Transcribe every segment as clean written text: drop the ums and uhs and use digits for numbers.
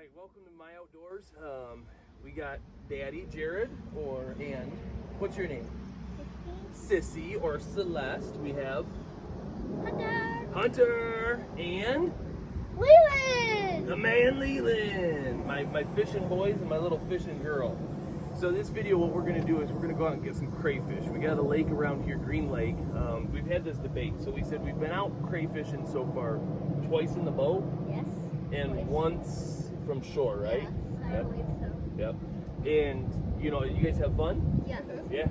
right, welcome to My Outdoors. We got Daddy, Jared, and what's your name? Sissy or Celeste. We have Hunter, and Leland! the man Leland. My fishing boys and my little fishing girl. So this video, what we're going to do is we're going to go out and get some crayfish. We got a lake around here, Green Lake. We've had this debate. So we said we've been out crayfishing so far twice in the boat. Yes. And twice. Once from shore, right? Yes, I believe so. Yep. And, you guys have fun? Yeah. Yeah.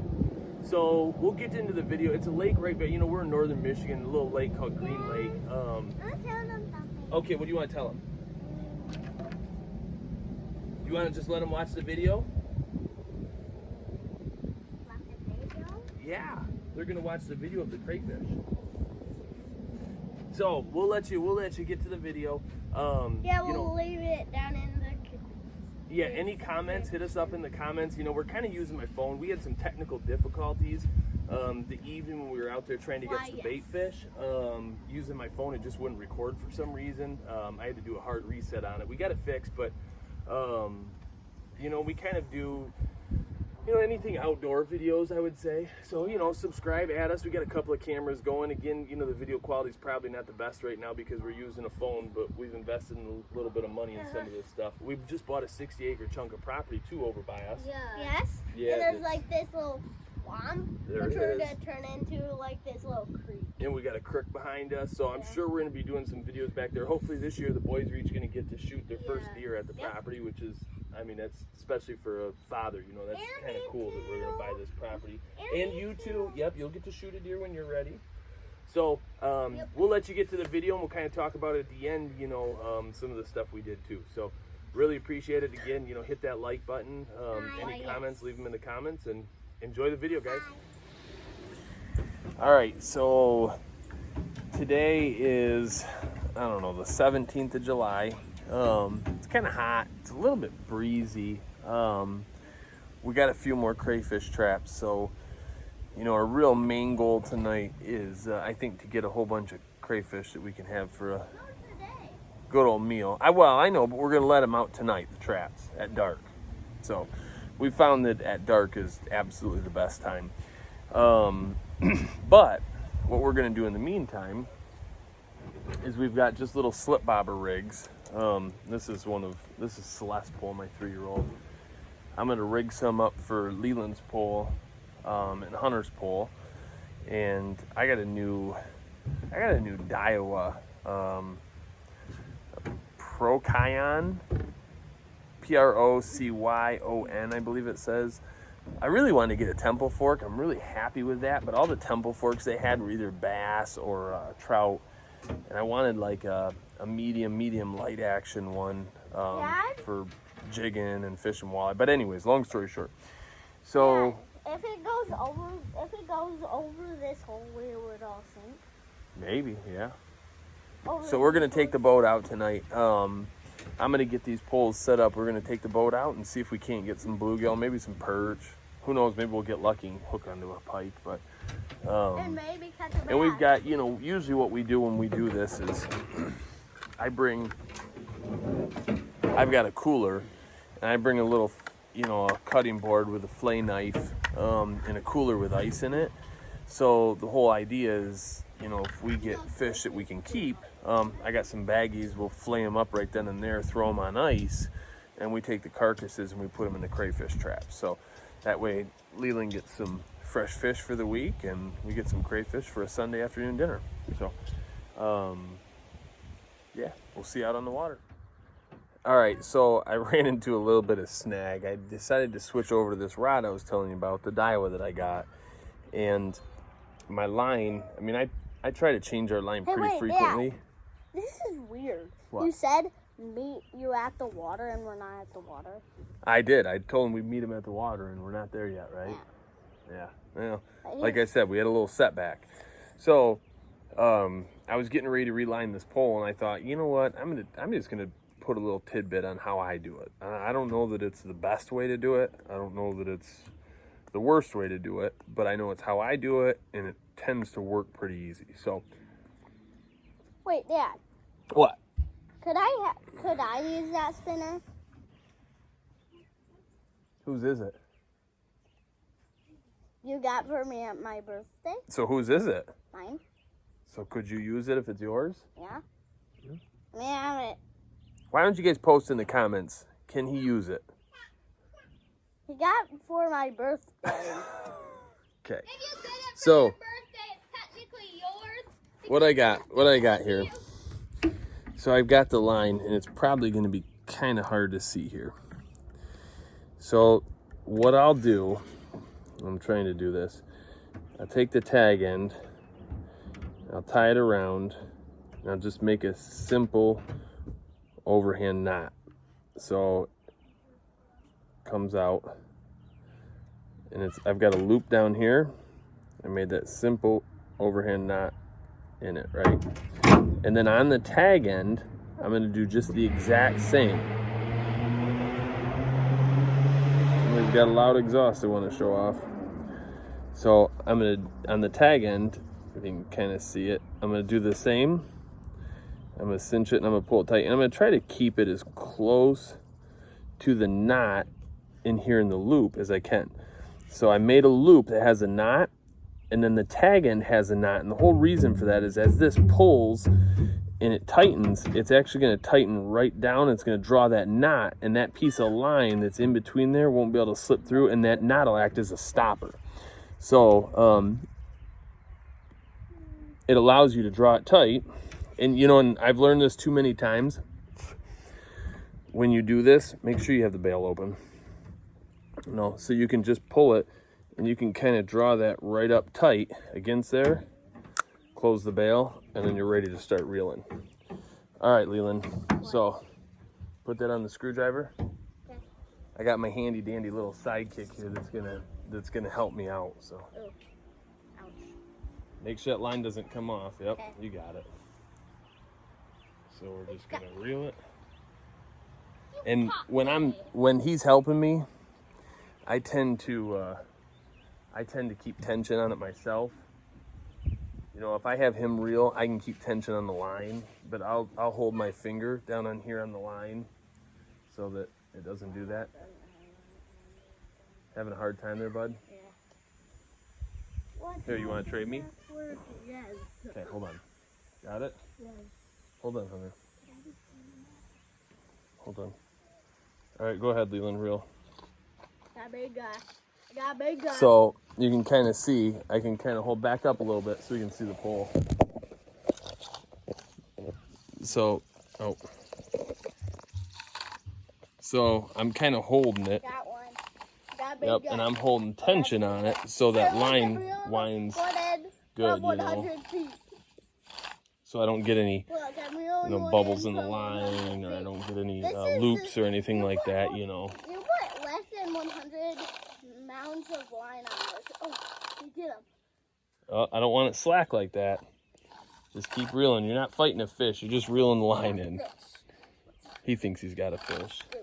So we'll get into the video. It's a lake right by, we're in northern Michigan, a little lake called Green Lake. I'll tell them something. Okay, what do you want to tell them? You want to just let them watch the video? Watch the video? Yeah, they're gonna watch the video of the crayfish. So we'll let you get to the video. Yeah, we'll leave it down in the... Yeah, any comments, hit us up in the comments. We're kind of using my phone. We had some technical difficulties the evening when we were out there trying to get some bait fish. Using my phone, it just wouldn't record for some reason. I had to do a hard reset on it. We got it fixed, but we kind of do anything outdoor videos, I would say. So, subscribe, add us. We got a couple of cameras going. Again, the video quality is probably not the best right now because we're using a phone, but we've invested in a little bit of money in some of this stuff. We've just bought a 60-acre chunk of property, too, over by us. Yeah. Yes? Yeah. And there's like this little swamp. There which it we're is. going to turn into like this little creek. And we got a creek behind us, so I'm sure we're going to be doing some videos back there. Hopefully this year the boys are each going to get to shoot their first deer at the property, which is, that's especially for a father, that's kind of cool that we're going to buy this property. And you too. Yep, you'll get to shoot a deer when you're ready. So we'll let you get to the video and we'll kind of talk about it at the end, some of the stuff we did too. So really appreciate it. Again, hit that like button. Any comments, leave them in the comments, and enjoy the video, guys. All right, so today is, the 17th of July. It's kind of hot. It's a little bit breezy. We got a few more crayfish traps, so our real main goal tonight is I think to get a whole bunch of crayfish that we can have for a good old meal. I know, but we're gonna let them out tonight, the traps, at dark. So we found that at dark is absolutely the best time. But what we're gonna do in the meantime is we've got just little slip bobber rigs. This is Celeste's pole, my 3-year-old. I'm gonna rig some up for Leland's pole and Hunter's pole, and I got a new Daiwa Procyon, Procyon, I believe it says. I really wanted to get a temple fork. I'm really happy with that, but all the temple forks they had were either bass or trout, and I wanted like a medium light action one for jigging and fishing walleye. But anyways, long story short, so if it goes over this hole, we would all sink. Maybe, yeah. Over So we're gonna take the boat out tonight. I'm gonna get these poles set up. We're gonna take the boat out and see if we can't get some bluegill, maybe some perch. Who knows? Maybe we'll get lucky and hook onto a pike. But and maybe catch a bass. and we've got, usually what we do when we do this is I've got a cooler, and I bring a little, a cutting board with a fillet knife and a cooler with ice in it. So the whole idea is, if we get fish that we can keep, I got some baggies. We'll fillet them up right then and there, throw them on ice, and we take the carcasses and we put them in the crayfish traps. So that way Leland gets some fresh fish for the week, and we get some crayfish for a Sunday afternoon dinner. So yeah, we'll see you out on the water. All right, so I ran into a little bit of snag. I decided to switch over to this rod I was telling you about, the Daiwa that I got. And my line, I try to change our line pretty frequently. Dad, this is weird. What? You said meet you at the water and we're not at the water. I did. I told him we'd meet him at the water, and we're not there yet, right? Yeah. Well, like I said, we had a little setback. So I was getting ready to reline this pole, and I thought, you know what? I'm just gonna put a little tidbit on how I do it. I don't know that it's the best way to do it. I don't know that it's the worst way to do it, but I know it's how I do it, and it tends to work pretty easy. So wait, Dad. what? Could I use that spinner? Whose is it? You got for me at my birthday. So whose is it? Mine. So could you use it if it's yours? Yeah. May I have it? Why don't you guys post in the comments? Can he use it? He got it for my birthday. Okay. If you get it for So your birthday, it's technically yours. what I got here. So I've got the line, and it's probably going to be kind of hard to see here. So what I'll do, I'm trying to do this. I'll take the tag end, I'll tie it around, and I'll just make a simple overhand knot. So it comes out, and I've got a loop down here. I made that simple overhand knot in it, right? And then on the tag end, I'm going to do just the exact same. Somebody's got a loud exhaust I want to show off. So I'm going to, on the tag end, if you can kind of see it, I'm going to do the same. I'm going to cinch it and I'm going to pull it tight. And I'm going to try to keep it as close to the knot in here in the loop as I can. So I made a loop that has a knot, and then the tag end has a knot. And the whole reason for that is as this pulls and it tightens, it's actually going to tighten right down. It's going to draw that knot, and that piece of line that's in between there won't be able to slip through, and that knot will act as a stopper. So it allows you to draw it tight. And you know, and I've learned this too many times. When you do this, make sure you have the bail open. So you can just pull it, and you can kind of draw that right up tight against there, close the bail, and then you're ready to start reeling. All right, Leland, so put that on the screwdriver. Okay. I got my handy dandy little sidekick here that's gonna help me out. So Ooh. Ouch. make sure that line doesn't come off. Yep, Okay. you got it. So we're just gonna reel it. And when he's helping me, I tend to keep tension on it myself. You know, if I have him reel, I can keep tension on the line, but I'll hold my finger down on here on the line so that it doesn't do that. Having a hard time there, bud? Yeah. What? Here, you want to trade me? Yes. Okay, hold on. Got it? Yes. Hold on, Hunter. Hold on. All right, go ahead, Leland, reel. Got a big guy. Got a big guy. So you can kind of see, I can kind of hold back up a little bit so you can see the pole. So I'm kind of holding it. Got one. Got a big Yep, guy. and I'm holding tension on it so that line winds good, you know, 100 feet. so I don't get any Look, I'm reeling bubbles in the from line, or I 100 don't get any This is loops the- or anything like that, you know. You put less than 100 mounds of line on this. Oh, you get him. I don't want it slack like that. Just keep reeling. You're not fighting a fish. You're just reeling the line in. Fish. He thinks he's got a fish. I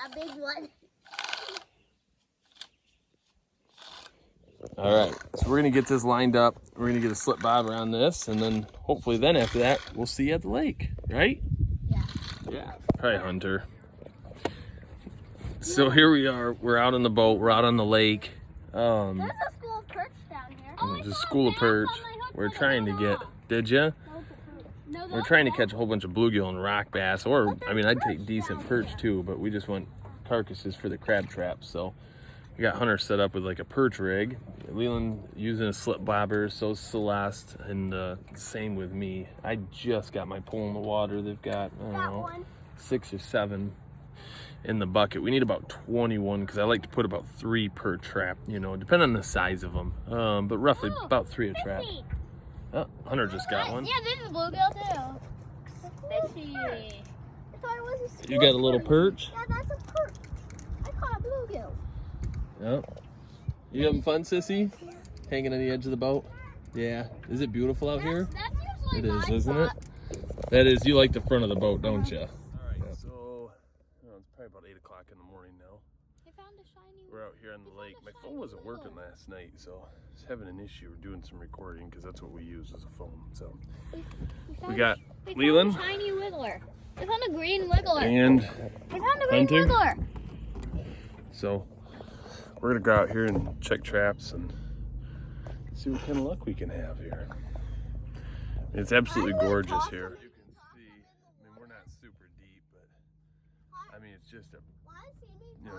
got a big one. All right, so we're gonna get this lined up. We're gonna get a slip bobber on this, and then hopefully then after that, we'll see you at the lake, right? Yeah. Yeah. Hi, Hunter. So here we are. We're out on the boat. We're out on the lake. There's a school of perch down here. There's a school of perch. We're trying to get. Did you? No, We're trying to catch a whole bunch of bluegill and rock bass, or I mean, I'd take decent perch too, but we just want carcasses for the crab traps. So we got Hunter set up with like a perch rig. Leland using a slip bobber, so Celeste, and same with me. I just got my pole in the water. They've got, I don't know, 6 or 7 in the bucket. We need about 21 because I like to put about 3 per trap, you know, depending on the size of them. But roughly about 3 a trap. Oh, Hunter just got one. Yeah, this is bluegill too. Fishy. I thought it was a school You got a little perch? Yeah, that's a perch. I caught a bluegill. Yep. You having fun, Sissy? Hanging on the edge of the boat? Yeah. Is it beautiful out here? That's usually It is, my isn't it? spot. That is. You like the front of the boat, don't you? All right. So it's probably about 8 o'clock in the morning now. I found a shiny. We're out here on the lake. My phone wasn't working last night, so I was having an issue. We're doing some recording because that's what we use as a phone. So we got Leland. Shiny wiggler. I found a green wiggler. And I found a green Hunter. wiggler. So we're gonna go out here and check traps and see what kind of luck we can have here. It's absolutely gorgeous here. You can see, I mean, we're not super deep, but I mean, it's just a,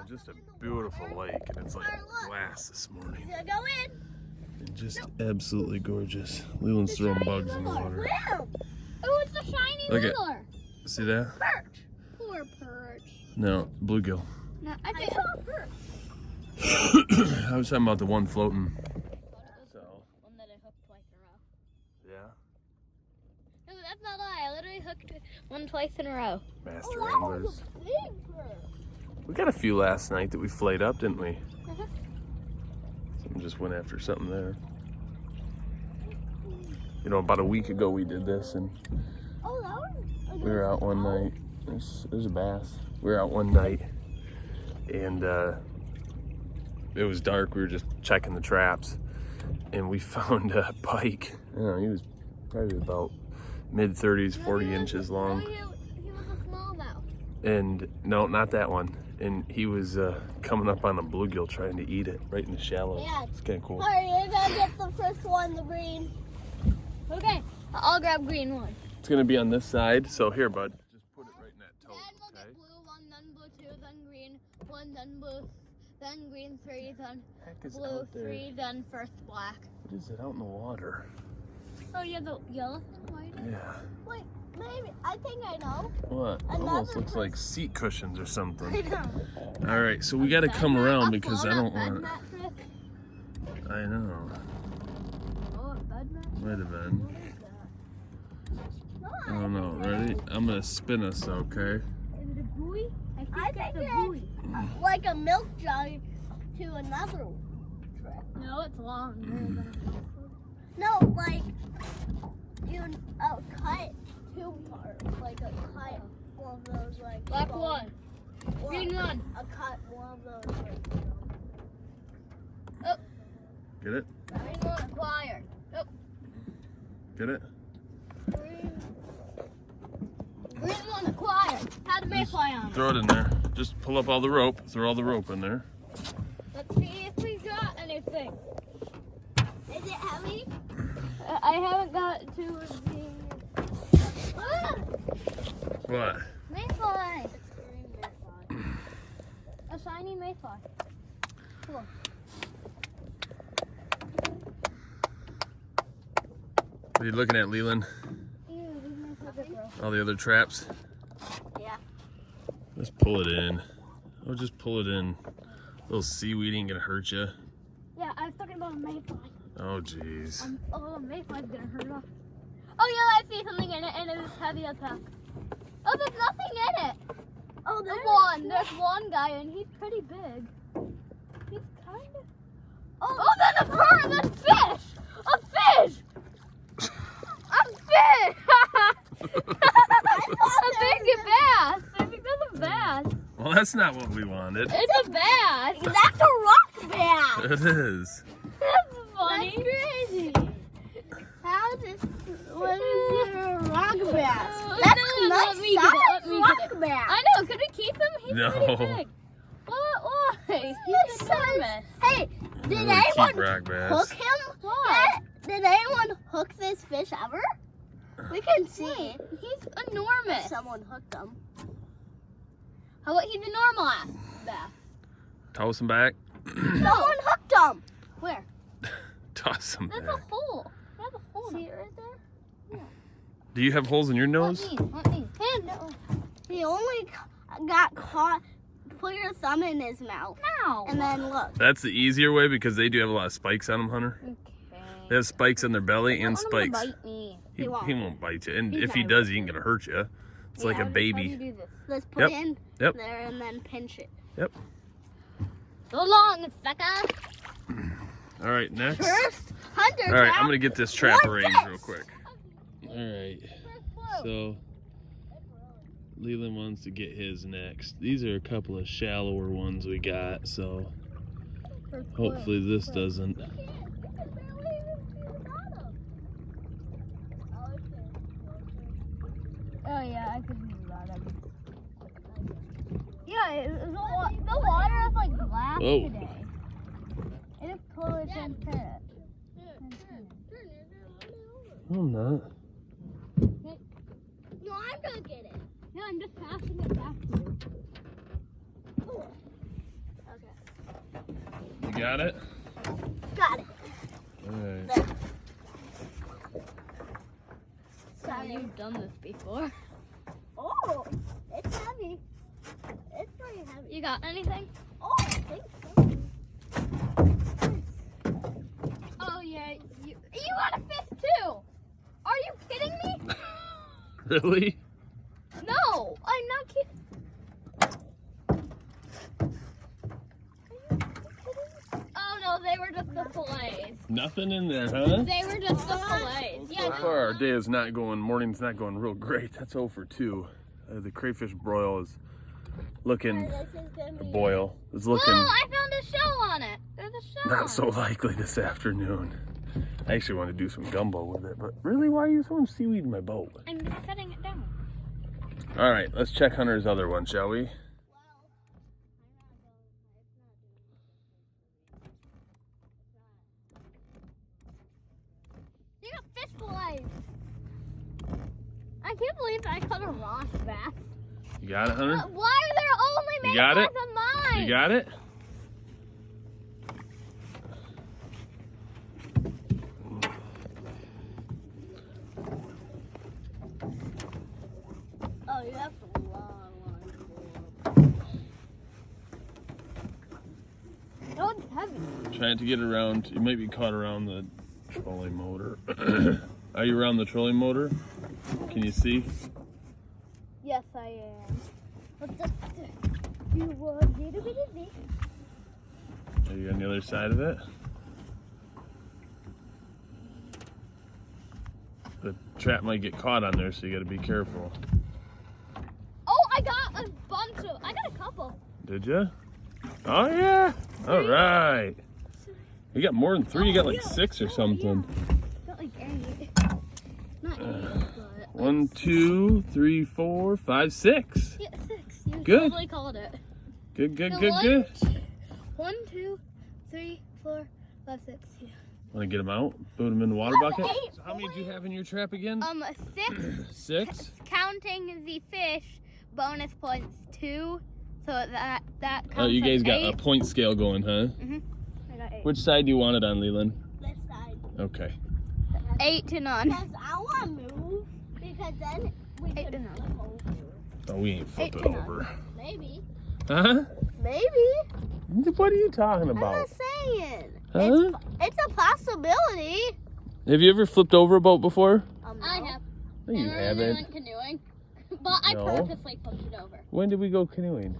just a beautiful lake, and it's like glass this morning. Go in. And just absolutely gorgeous. Leland's throwing bugs in the water. Oh, it's a shiny Look at- wiggler. See that? Perch. Poor perch. No, bluegill. No, I think perch. I was talking about the one floating. So. One that I hooked twice in a row. Yeah. No, that's not a lie. I literally hooked one twice in a row. Master Oh, that was anglers. a big bird. We got a few last night that we flayed up, didn't we? Uh-huh. Someone just went after something there. You know, about a week ago we did this, and Oh, that was. we were out one night. There's a bass. We were out one night, and it was dark. We were just checking the traps, and we found a pike. I don't know, he was probably about mid-30s, 40 inches long. He was a smallmouth. And no, not that one. And he was coming up on a bluegill trying to eat it right in the shallows. Yeah. It's kind of cool. Alright, you're gonna get the first one, the green. Okay, I'll grab green one. It's gonna be on this side. So here, bud, just put it right in that tote. Then we'll Okay. get blue one, then blue two, then green one, then blue, then green three, then Heck is blue out there? three, then first black. What is it out in the water? Oh, yeah, the yellow and white. Yeah. Wait, maybe. I think I know. What? Another Almost looks person. like seat cushions or I something. know. All right, so we got to come around because I don't want. Mattress. I know. Oh, a bed mattress. Might have been. What is that? I don't know. Ready? I'm gonna spin us. Okay. Is it a buoy? I it's think a it's buoy. like a milk jug to another trip. No, it's long. No, like you cut two parts, like a cut one of those like. Black bone- one. Green one. A cut one of those. Like, Get it? Green one acquired. Oh, Get it? green. green one acquired. How to make fly on it. Throw it in there. Just pull up all the rope. Throw all the rope in there. Let's see if we got anything. Is it heavy? I haven't got to the What? mayfly. It's green mayfly. A shiny mayfly. Cool. What are you looking at, Leland? Ew, these mayflies are gross. All the other traps? Yeah. Let's pull it in. Oh, just pull it in. A little seaweed ain't gonna hurt you. Yeah, I was talking about a mayfly. Oh, jeez. A mayfly's gonna hurt us. Oh yeah, I see something in it, and it is heavy as heck. Oh, there's nothing in it. Oh, There's one guy, and he's pretty big. He's kind of. Oh, there's a bird. There's fish. A fish. A fish. A big bass. I think that's a bass. Well, that's not what we wanted. It's a bass. That's a rock bass. It is. That's funny. That's crazy. How is this? What is a rock bass? Oh, That's no, a let me nice get it, let size me rock get it. bass. I know. Could we keep him? He's No. pretty big. What? Why? He's enormous. Hey, did We're gonna keep anyone rock bass. hook him? Why? Did anyone hook this fish ever? We can see. He's enormous. Someone hooked him. How about he's a normal ass bass? Toss them back. Someone hooked him. Where? Toss them There's back. a hole. There's a hole. See it right there? Do you have holes in your nose? Let me. Hey, no. He only got caught. Put your thumb in his mouth. Ow. And then look. That's the easier way because they do have a lot of spikes on them, Hunter. Okay. They have spikes on their belly and I want him to spikes. bite me. He won't bite you. And He's if he not does, he ain't gonna hurt you. It's like Yeah, a How do you baby. do this? Let's put Yep. it in Yep. there and then pinch it. Yep. So long, sucker. All right, next. First, Hunter. All right, trap. I'm gonna get this trap One arranged fish. real quick. All right. First clue. So Leland wants to get his next. These are a couple of shallower ones we got, so hopefully this doesn't. You can barely even see the bottom. Oh yeah, I could see the bottom. Yeah, the water is like glass Whoa. today. It is totally transparent. No, I'm not. No, I'm gonna get it. No, I'm just passing it back to you. Okay. You got it? Got it. Alright. Sorry, you've done this before. Oh, it's heavy. It's pretty heavy. You got anything? Oh, I think so. Oh yeah, you got a fish too. Are you kidding me? Really? No, I'm not kidding. Oh no, they were just the fillets. Nothing in there, huh? They were just the fillets. So Yeah. far, our day is not going, morning's not going real great. That's 0 for 2. The crayfish broil is looking, This is gonna be boil is Whoa, looking I found a shell on it. There's a shell. not so likely this afternoon. I actually want to do some gumbo with it, but really, why are you throwing seaweed in my boat? I'm setting it down. All right, let's check Hunter's other one, shall we? You got fish fillets. I can't believe I caught a rock bass. You got it, Hunter? Why are there only You got made it? of mine? You got it? Oh, you have to long one. No, it's heavy. Trying to get around, you might be caught around the trolling motor. Are you around the trolling motor? Can you see? Yes, I am. Are you on the other side of it? The trap might get caught on there, so you gotta be careful. Oh, I got a couple. Did you? Oh yeah! All right. You got more than 3. You got like 6 or something. Got like 8. Not 8, but 1, 2, 3, 4, 5, 6. yeah, 6. You Good. totally called it. Good, good, No, good, good. 1, 2, 3, 4, 5, 6. Yeah. Want to get them out? Put them in the water bucket? 8. So how many do you have in your trap again? 6. 6? Counting the fish, bonus points 2. So that counts. Oh, you guys as got 8. a point scale going, huh? I got 8. Which side do you want it on, Leland? This side. Okay. 8 to none. Because I want to move. Because then we 8 could to none. flip over. Oh, we ain't flip 8 it to none. over. Maybe. Huh? Maybe. What are you talking I'm about? not saying. Huh? It's a possibility. Have you ever flipped over a boat before? I No. have. No, you And I haven't. went canoeing, but I No. purposely flipped it over. When did we go canoeing?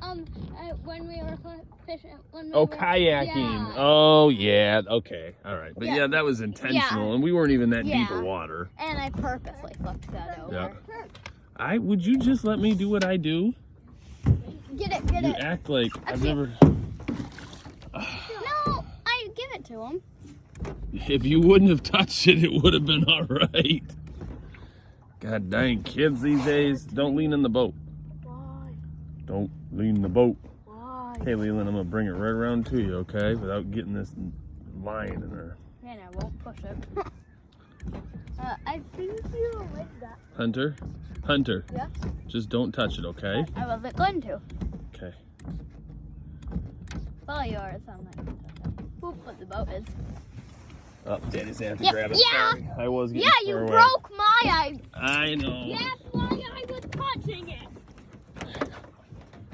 When we were fishing. When we Oh, were, kayaking. Yeah. Oh, yeah. Okay. All right. But Yeah. yeah, that was intentional, and we weren't even that deep Yeah. of water. And I purposely flipped that over. Yeah. Would you just let me do what I do? Get it. You act like I've Okay. never. No, I give it to him. If you wouldn't have touched it, it would have been all right. God dang, kids these days, don't lean in the boat. Why? Don't lean in the boat. Why? Hey, Leland, I'm gonna bring it right around to you, okay? Without getting this line in there. And I won't push it. I think you like that. Hunter? Hunter. Yeah? Just don't touch it, okay? I wasn't going to. Okay. Follow yours. I'm not going to touch it. Oop, what the boat is. Oh, Daddy's gonna have to Yep, grab it. yeah. Sorry. I was getting Yeah, you far away. broke my eye. I know. That's why I was touching it.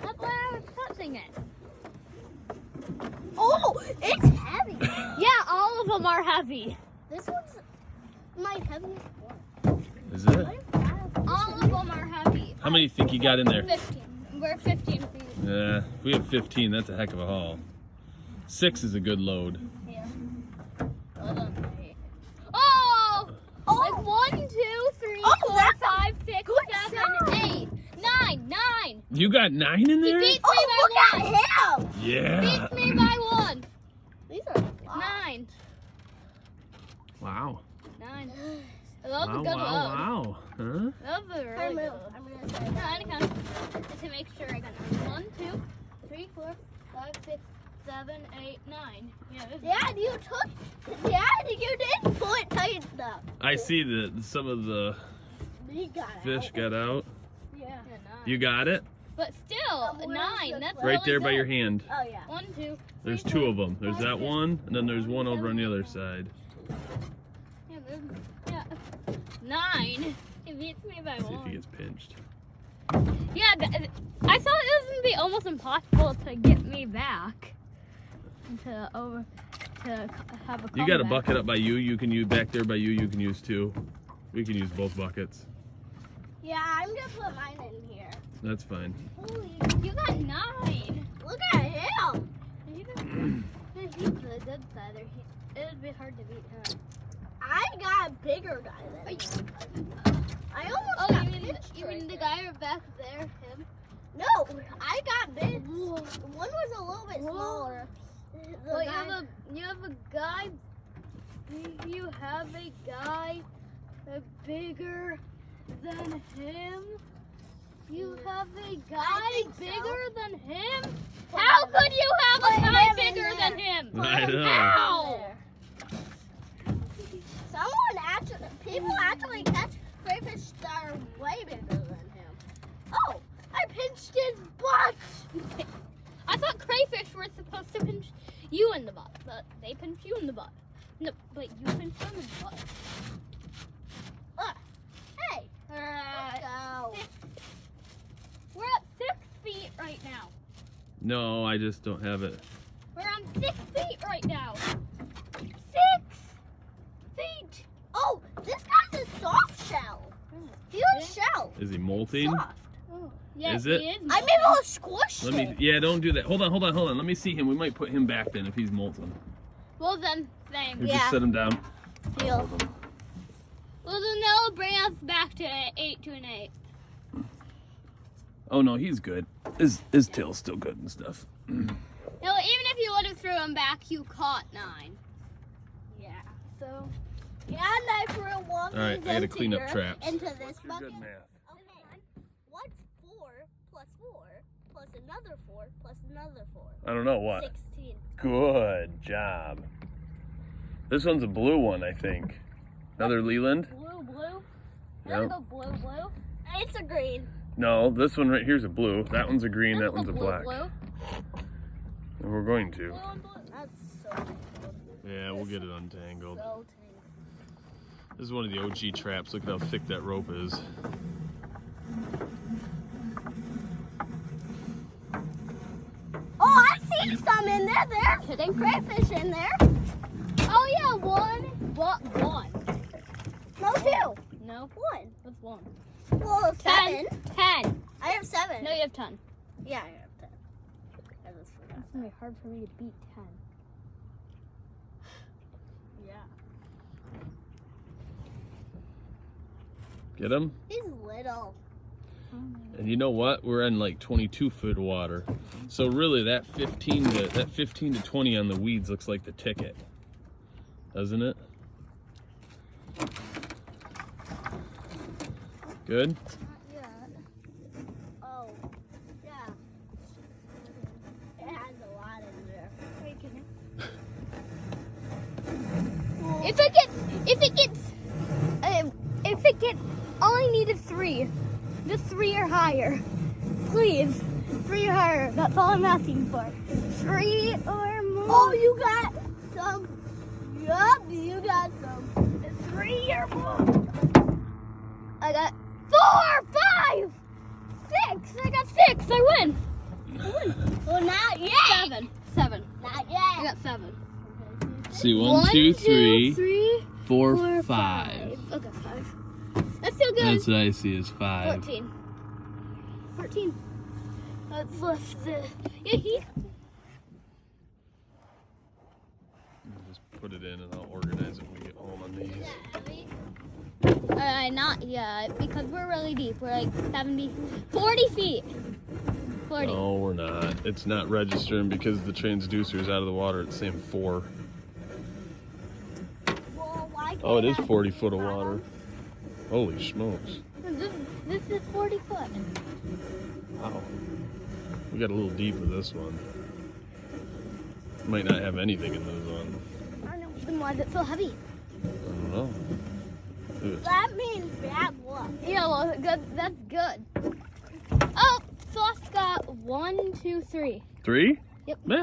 That's why I was touching it. Oh, it's heavy. Yeah, all of them are heavy. This one's my heaviest one. Is it? All of them are heavy. How many do you think you got in there? 15. We're 15 feet. Yeah, if we have 15, that's a heck of a haul. 6 is a good load. Yeah. Oh! Oh. Like 1, 2, 3, Oh, 4, that's 5, 6, good 7, 8, 9. 9 You got 9 in He there? beats me Oh, by look one. at him! Yeah. Beats me by one. These are 9. Wow. 9. That was a good load. Wow. Huh? That was a really good load. I'm gonna say No, that. I count. Just to make sure I got 9. 1, 2, 3, 4, 5, 6, 7, 8, 9. Yeah. Dad, you did pull it tight enough. I see that some of the You got fish out. got out. Yeah. 9. You got it? But still, where's 9. the That's clip? Right really there by good. your hand. Oh yeah. 1, 2. There's 3, 2 4, of them. There's 5, that 6, one, and then there's one over on the other 7, side. Yeah, yeah. 9. It beats me by See if he 1. gets pinched. Yeah, I thought it was gonna be almost impossible to get me back. To have a comeback. You got a bucket up by you. You can use back there by you. You can use 2. We can use both buckets. Yeah, I'm gonna put mine in here. That's fine. Holy, you got 9. Look at him. He's the good side. It would be hard to beat him. I got a bigger guy than you. I almost Oh, got you mean pinched right the there. guy back there? Him? No, I got big. One was a little bit Whoa. smaller. The Well, guy- you have a guy. You have a guy bigger than him. You have a guy think so. bigger than him. Put How him- could you have put a him guy in bigger there. than him? I know. How? People actually catch crayfish that are way bigger than him. Oh, I pinched his butt. I thought crayfish were supposed to pinch you in the butt, but they pinch you in the butt. No, but you pinch them in the butt. Hey, let's go. We're at 6 feet right now. No, I just don't have it. We're on 6 feet right now. 6 feet. Oh, this guy's a soft shell. Huge shell. Is he molting? Soft. Oh, yeah, Is it? He is I'm able to squish Let me. it. Yeah, don't do that. Hold on. Let me see him. We might put him back then if he's molting. Well then, same. Or Yeah. just set him down. Feel. Well then that'll bring us back to 8 to an 8. Oh no, he's good. His tail's still good and stuff. No, even if you would have threw him back, you caught 9. Yeah. So. Yeah, and I threw one All right, I gotta clean up traps. into this bucket. Good math. Okay. What's 4 plus 4 plus another 4 plus another 4? I don't know what. 16. Good job. This one's a blue one, I think. Another Leland? Blue. Yeah. Go blue. It's a green. No, this one right here's a blue. That one's a green. That one's a black. Blue. And we're going to. That's so tangled. Yeah, we'll get it untangled. So tangled. This is one of the OG traps. Look at how thick that rope is. Oh, I see some in there. There's hidden crayfish in there. Oh yeah, one. What? One. No, 2. No. 1. What's one? Well, 7. 10. I have 7. No, you have 10. Yeah, I have 10. I just forgot. It's gonna be hard for me to beat 10. Yeah. Get him? He's little. And you know what? We're in like 22-foot water. So really that 15 to 20 on the weeds looks like the ticket. Doesn't it? Good? Not yet. Oh, yeah. It has a lot in there. If it gets, all I need is 3. Just 3 or higher. Please. 3 or higher. That's all I'm asking for. 3 or more. Oh, you got some. Yup, you got some. 3 or more. I got 4, 5, 6. I got 6. I win. Well, not yet. 7. Not I yet. got 7. See, 1, 2, 3, 3, 4, 4, 5. Okay, 5. That's still good. That's what I see is 5. 14. 14. Let's lift the. Yeah, he. Just put it in and I'll organize it when we get home on these. Not yet, because we're really deep. We're like 40 feet. 40. No, we're not. It's not registering because the transducer is out of the water. It's saying 4. Well, why Oh, it is can't 40 foot of water. Holy smokes. This is 40 foot. Wow. We got a little deep with this one. Might not have anything in this one. I don't know. Then why is it so heavy? I don't know. Ugh. That means bad luck. Yeah, well, good. That's good. Oh, Sauce got 1, 2, 3. 3? Yep. Yeah.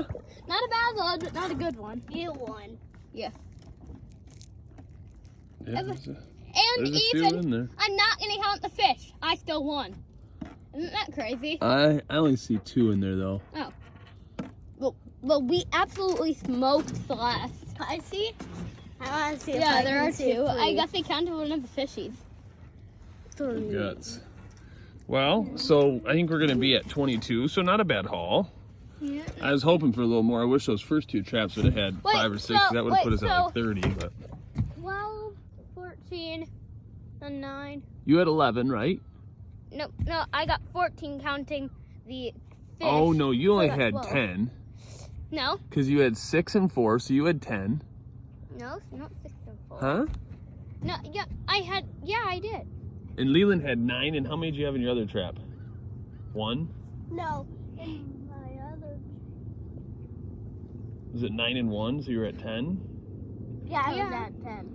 Not a bad one, but not a good one. You won. Yeah. Yeah, And there's a few even in there. I'm not gonna count the fish. I still won. Isn't that crazy? I only see 2 in there though. Oh. Well, we absolutely smoked Celeste. I see. I want to see if Yeah, I there can are see 2. I 3. guess they counted one of the fishies. Guts. Well, so I think we're gonna be at 22, so not a bad haul. Yeah. I was hoping for a little more. I wish those first 2 traps would have had Wait, 5 or 6. so- That would have put wait, us at so- like 30, but 12, 14, and 9. you had 11, right? No, I got 14 counting the fish. Oh no, you only So that's had 12. 10 No, because you had 6 and 4, so you had 10. no, not 6 and 4. Huh? No, I did. And Leland had 9, and how many did you have in your other trap? 1? No. In my other. Was it 9 and 1, so you were at 10? Yeah, I was Yeah. at 10.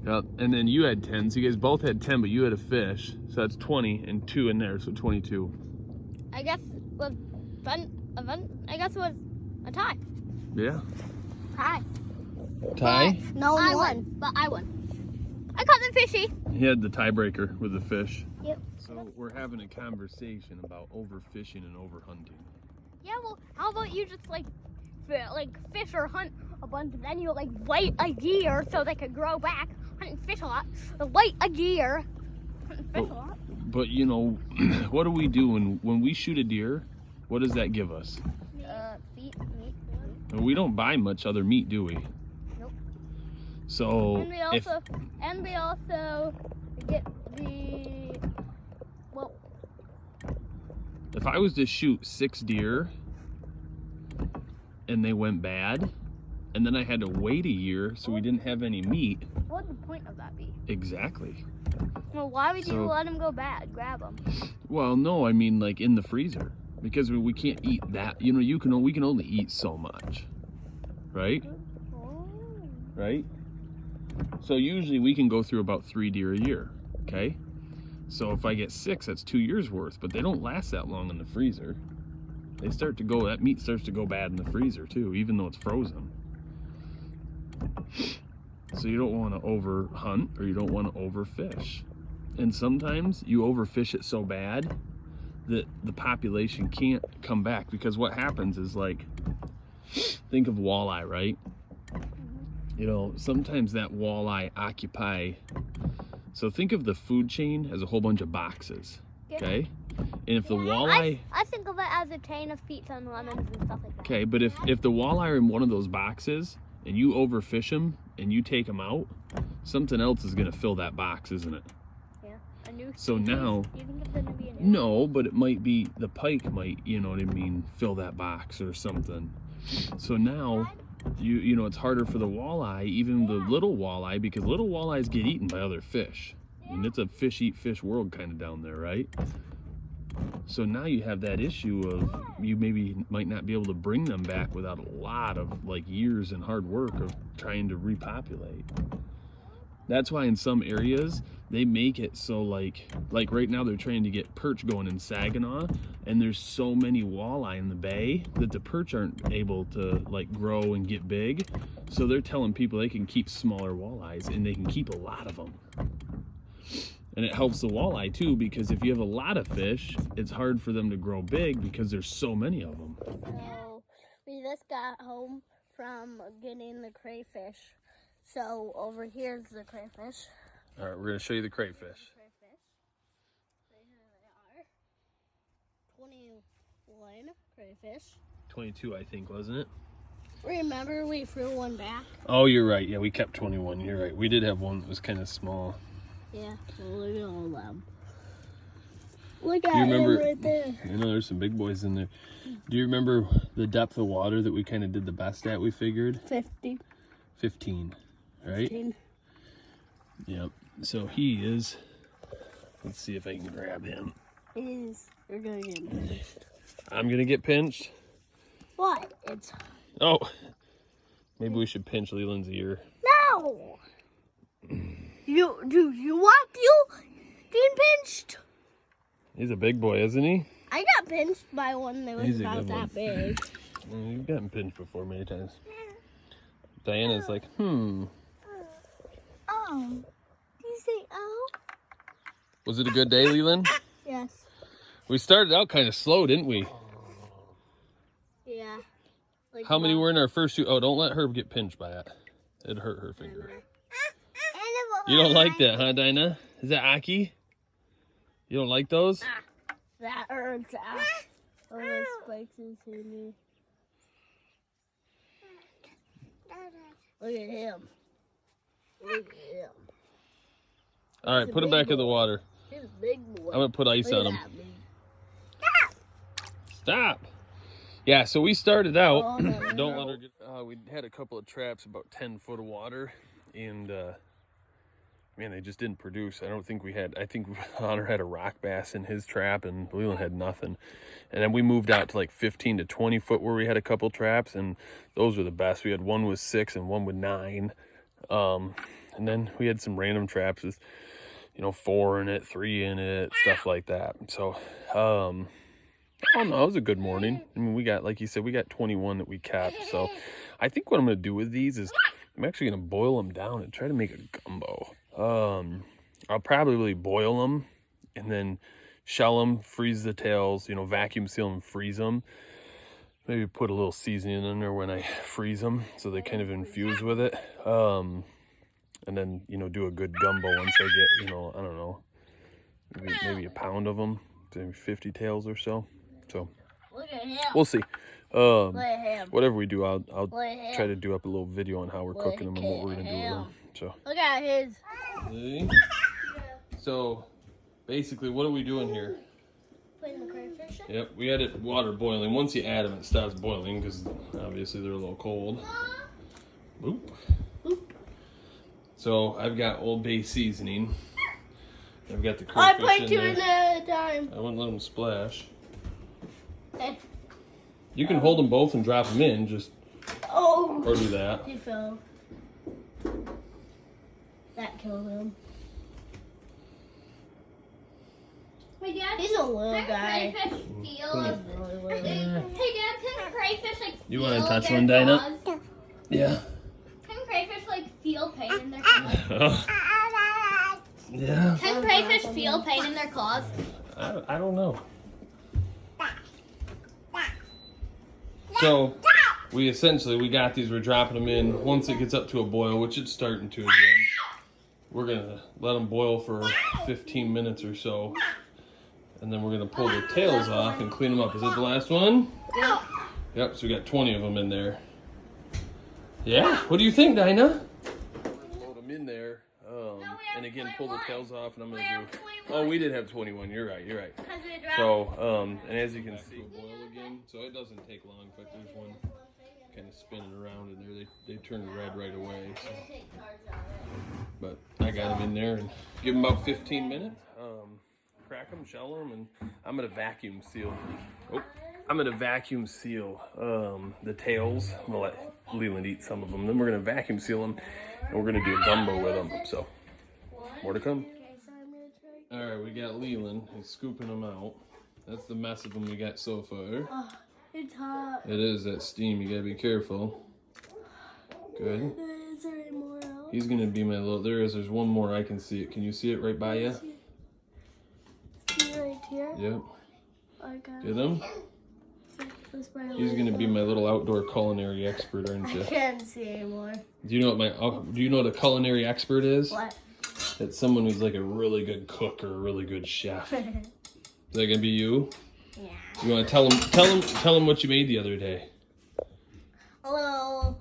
Yep, and then you had 10, so you guys both had 10, but you had a fish, so that's 20, and 2 in there, so 22. I guess was fun. I guess it was a tie. Yeah. Tie. Tie? No I one. won, but I won. I caught the fishy. He had the tiebreaker with the fish. Yep. So we're having a conversation about overfishing and overhunting. Yeah, well, how about you just like fish or hunt a bunch, and then you like wait a year so they could grow back, hunt and fish a lot, wait a year, hunt and fish a lot. But you know, what do we do when we shoot a deer? What does that give us? Meat. We don't buy much other meat, do we? Nope. So And we also get the if I was to shoot 6 deer and they went bad, and then I had to wait a year so we didn't have any meat. what would the point of that be? Exactly. Well, why would you So- let them go bad? Grab them. Well, no, I mean like in the freezer, because we can't eat that. You know, we can only eat so much, right? Right? So usually we can go through about 3 deer a year, okay? So if I get 6, that's 2 years worth, but they don't last that long in the freezer. They start to go, that meat starts to go bad in the freezer too, even though it's frozen. So you don't want to over hunt or you don't want to overfish. And sometimes you overfish it so bad that the population can't come back, because what happens is, like, think of walleye, right? You know, sometimes that walleye occupy, so think of the food chain as a whole bunch of boxes, okay? And if the walleye, I think of it as a chain of pizza and lemons and stuff like that. okay, but if the walleye are in one of those boxes and you overfish them and you take them out, something else is gonna fill that box, isn't it? Yeah. A new So species? now, Do you think it's gonna be a new? no, but it might be, the pike might, you know what I mean, fill that box or something. So now, you know, it's harder for the walleye, even the little walleye, because little walleyes get eaten by other fish. And it's a fish eat fish world kind of down there, right? So now you have that issue of you maybe might not be able to bring them back without a lot of like years and hard work of trying to repopulate. That's why in some areas they make it so like right now they're trying to get perch going in Saginaw, and there's so many walleye in the bay that the perch aren't able to like grow and get big. So they're telling people they can keep smaller walleyes and they can keep a lot of them. And it helps the walleye too, because if you have a lot of fish, it's hard for them to grow big because there's so many of them. So we just got home from getting the crayfish. So over here's the crayfish. All right, we're gonna show you the crayfish. Crayfish. Right here they are. 21 crayfish. 22, I think, wasn't it? Remember we threw one back? Oh, you're right. Yeah, we kept 21. You're right. We did have one that was kind of small. Yeah, so look at all of them. Look Do you at him remember? right there. I know there's some big boys in there. Do you remember the depth of water that we kind of did the best at? We figured 50. 15, right? 15. Yep. So he is. Let's see if I can grab him. You're gonna get pinched. I'm gonna get pinched. What? It's Oh, maybe we should pinch Leland's ear. no. You want you getting pinched? He's a big boy, isn't he? I got pinched by one that was He's a about good one. that big. You've gotten pinched before many times. Diana's like, hmm. Oh. Do you say oh? Was it a good day, Leland? Yes. We started out kind of slow, didn't we? Yeah. Like How many were in our first two? Oh, don't let her get pinched by it. It'd hurt her finger. You don't like that, huh, Dinah? Is that Aki? You don't like those? That hurts. Oh, the spikes is in me. Look at him. Look at him. All right, put him back in the water. He's a big boy. I'm going to put ice Look on at him. that big. Stop. Yeah, so we started out. Oh, no, Don't let her get. We had a couple of traps, about 10 foot of water, and man, they just didn't produce. I think Honor had a rock bass in his trap, and Leland had nothing. And then we moved out to like 15 to 20 foot where we had a couple traps, and those were the best. We had one with 6 and one with 9. And then we had some random traps with, 4 in it, 3 in it, stuff like that. So, I don't know, it was a good morning. I mean, we got, like you said, we got 21 that we kept. So I think what I'm going to do with these is I'm actually going to boil them down and try to make a gumbo. I'll probably boil them and then shell them, freeze the tails, vacuum seal them, freeze them. Maybe put a little seasoning in there when I freeze them so they kind of infuse with it. And then, do a good gumbo once I get, I don't know, maybe a pound of them, maybe 50 tails or so. So Look at him. we'll see. Look at him. Whatever we do, I'll Look at him. try to do up a little video on how we're cooking them and what we're gonna do with them. So. Look at his. See? So, basically, what are we doing here? Putting the crayfish in? Yep, we had it water boiling. Once you add them, it stops boiling because obviously they're a little cold. Boop. Boop. So I've got Old Bay seasoning. I've got the I crayfish put in two in there. at a time. I wouldn't let them splash. Hey. You can hold them both and drop them in, just Oh. or do that. He fell. That killed him. Hey, Dad. He's a little guy. Crayfish feel? Come He's really little. Hey, Dad, can crayfish You feel wanna touch their one, Dinah? claws? Yeah. Can crayfish feel pain in their claws? Yeah. Can crayfish feel pain in their claws? I don't know. So we got these. We're dropping them in. Once it gets up to a boil, which it's starting to again, we're gonna let them boil for 15 minutes or so, and then we're gonna pull the tails off and clean them up. Is it the last one? Yep. Yep. So we got 20 of them in there. Yeah. What do you think, Dinah? Load them in there, and again pull the tails off, and I'm gonna do. Oh, we did have 21. You're right. You're right. So, and as you can see, boil again. So it doesn't take long. In fact, there's one kind of spinning around in there. They turn red right away. So. But I got them in there and give them about 15 minutes. Crack them, shell them, and I'm gonna vacuum seal. Oh, I'm gonna vacuum seal the tails. I'm gonna let Leland eat some of them. Then we're gonna vacuum seal them, and we're gonna do a gumbo with them. So, more to come. All right, we got Leland. He's scooping them out. That's the mess of them we got so far. Oh, it's hot. It is that steam. You gotta be careful. Good. Is there any more else? He's gonna be my little. There's one more. I can see it. Can you see it right by you? See right here? Yep. I got Get him. He's gonna be my little outdoor culinary expert, aren't you? I can't see anymore. Do you know what a culinary expert is? What? It's someone who's like a really good cook or a really good chef. Is that gonna be you? Yeah. You want to tell him what you made the other day? A little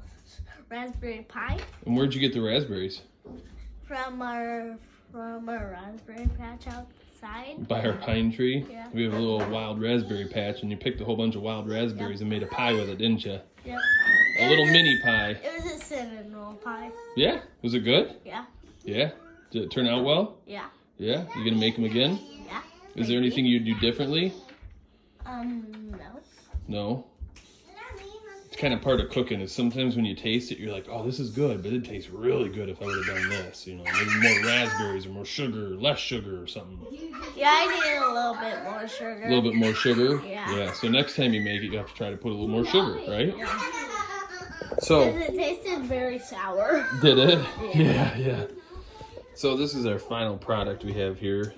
raspberry pie And where'd you get the raspberries? from our raspberry patch outside. By our pine tree? Yeah. We have a little wild raspberry patch, and you picked a whole bunch of wild raspberries and made a pie with it, didn't you? Yep. A little mini pie. It was a cinnamon roll pie. Yeah? Was it good? Yeah. Yeah? Did it turn out well? Yeah. Yeah? You gonna make them again? Yeah. Is there anything you'd do differently? No. No? It's kind of part of cooking is sometimes when you taste it, you're like, oh, this is good, but it tastes really good if I would have done this. You know, maybe more raspberries or more sugar, or less sugar or something. Yeah, I need a little bit more sugar. A little bit more sugar? Yeah. Yeah, so next time you make it, you have to try to put a little more sugar, right? Yeah. So, Because it tasted very sour. did it? Yeah. So this is our final product we have here.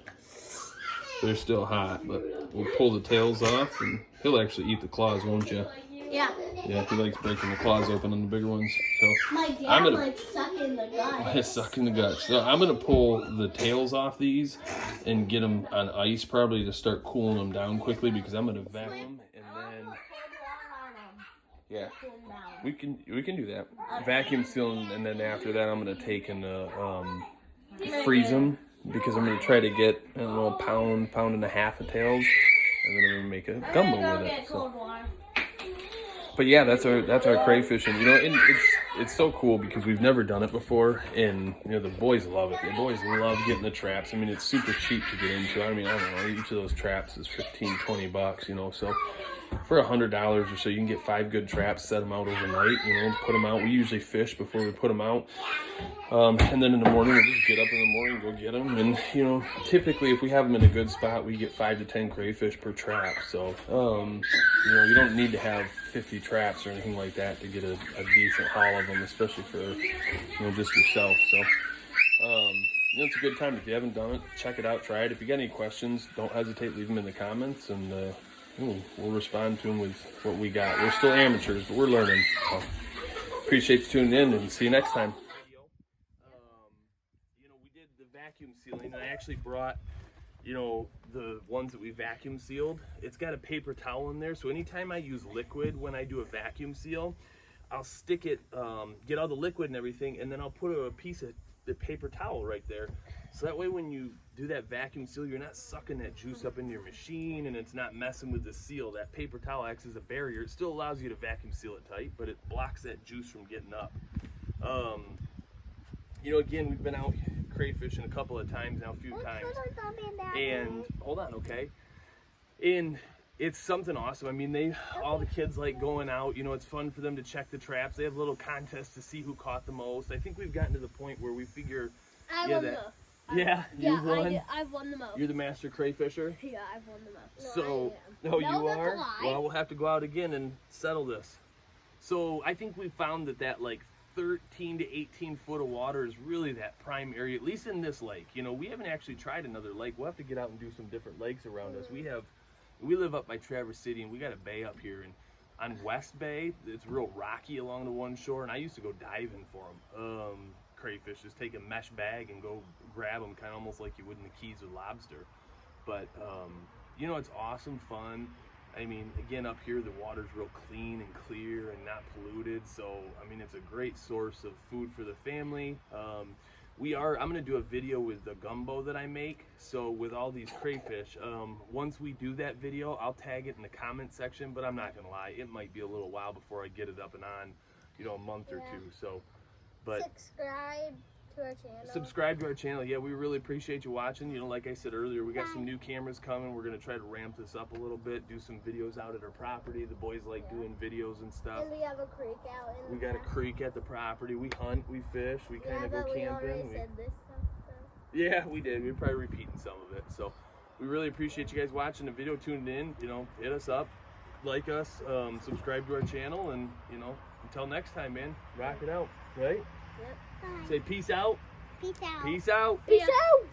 They're still hot, but we'll pull the tails off, and he'll actually eat the claws, won't you? Yeah. Yeah, he likes breaking the claws open on the bigger ones. So My dad likes sucking the gut. sucking the guts. So I'm gonna pull the tails off these and get them on ice, probably to start cooling them down quickly, because I'm gonna vacuum and then yeah, we can do that. Vacuum seal them, and then after that I'm gonna take and freeze them, because I'm gonna try to get a pound and a half of tails, and then I'm gonna make a gumbo with it. So. But yeah, that's our crayfish, and you know, and it's so cool because we've never done it before, and you know, the boys love it. The boys love getting the traps. I mean, it's super cheap to get into. I mean, I don't know, each of those traps is $15-20, you know, so for $100 or so you can get 5 good traps, set them out overnight, you know, put them out. We usually fish before we put them out, and then in the morning we'll just get up in the morning, go get them, and you know, typically if we have them in a good spot, we get 5 to 10 crayfish per trap. So you know, you don't need to have 50 traps or anything like that to get a decent haul of them, especially for, you know, just yourself. So you know, it's a good time. If you haven't done it, check it out, try it. If you got any questions, don't hesitate, leave them in the comments, and we'll respond to them with what we got. We're still amateurs, but we're learning. So appreciate you tuning in, and see you next time. You know, we did the vacuum sealing, and I actually brought, you know, the ones that we vacuum sealed. It's got a paper towel in there, so anytime I use liquid when I do a vacuum seal, I'll stick it, get all the liquid and everything, and then I'll put a piece of the paper towel right there. So that way when you do that vacuum seal, you're not sucking that juice up into your machine, and it's not messing with the seal. That paper towel acts as a barrier. It still allows you to vacuum seal it tight, but it blocks that juice from getting up. You know, again, we've been out crayfishing a couple of times now, a few times. And hold on, okay? And it's something awesome. I mean, all the kids like going out. You know, it's fun for them to check the traps. They have little contests to see who caught the most. I think we've gotten to the point where we figure, you've won. I've won the most. You're the master crayfisher. Yeah, I've won the most. So, No, you that's are. a lie. Well, we'll have to go out again and settle this. So I think we found that like 13 to 18 foot of water is really that prime area, at least in this lake. You know, we haven't actually tried another lake. We'll have to get out and do some different lakes around us. We live up by Traverse City, and we got a bay up here, and on West Bay, it's real rocky along the one shore, and I used to go diving for them. Crayfish, just take a mesh bag and go grab them, kind of almost like you would in the Keys with lobster. But you know, it's awesome fun. I mean, again, up here the water's real clean and clear and not polluted, so I mean, it's a great source of food for the family. I'm gonna do a video with the gumbo that I make. So with all these crayfish, once we do that video, I'll tag it in the comment section, but I'm not gonna lie, it might be a little while before I get it up and on, you know, a month or two. So, but subscribe to our channel. Subscribe to our channel. Yeah, we really appreciate you watching. You know, like I said earlier, we got some new cameras coming. We're gonna try to ramp this up a little bit, do some videos out at our property. The boys like doing videos and stuff. And we have a creek out in We got a creek at the property. We hunt, we fish, we kind of go but we camping. already said this stuff, so. Yeah, we did. We're probably repeating some of it. So we really appreciate you guys watching the video, tuned in. You know, hit us up, like us, subscribe to our channel, and you know, until next time, man, rock it out, right? Yep. Say peace out. Peace out. Peace out. Peace out.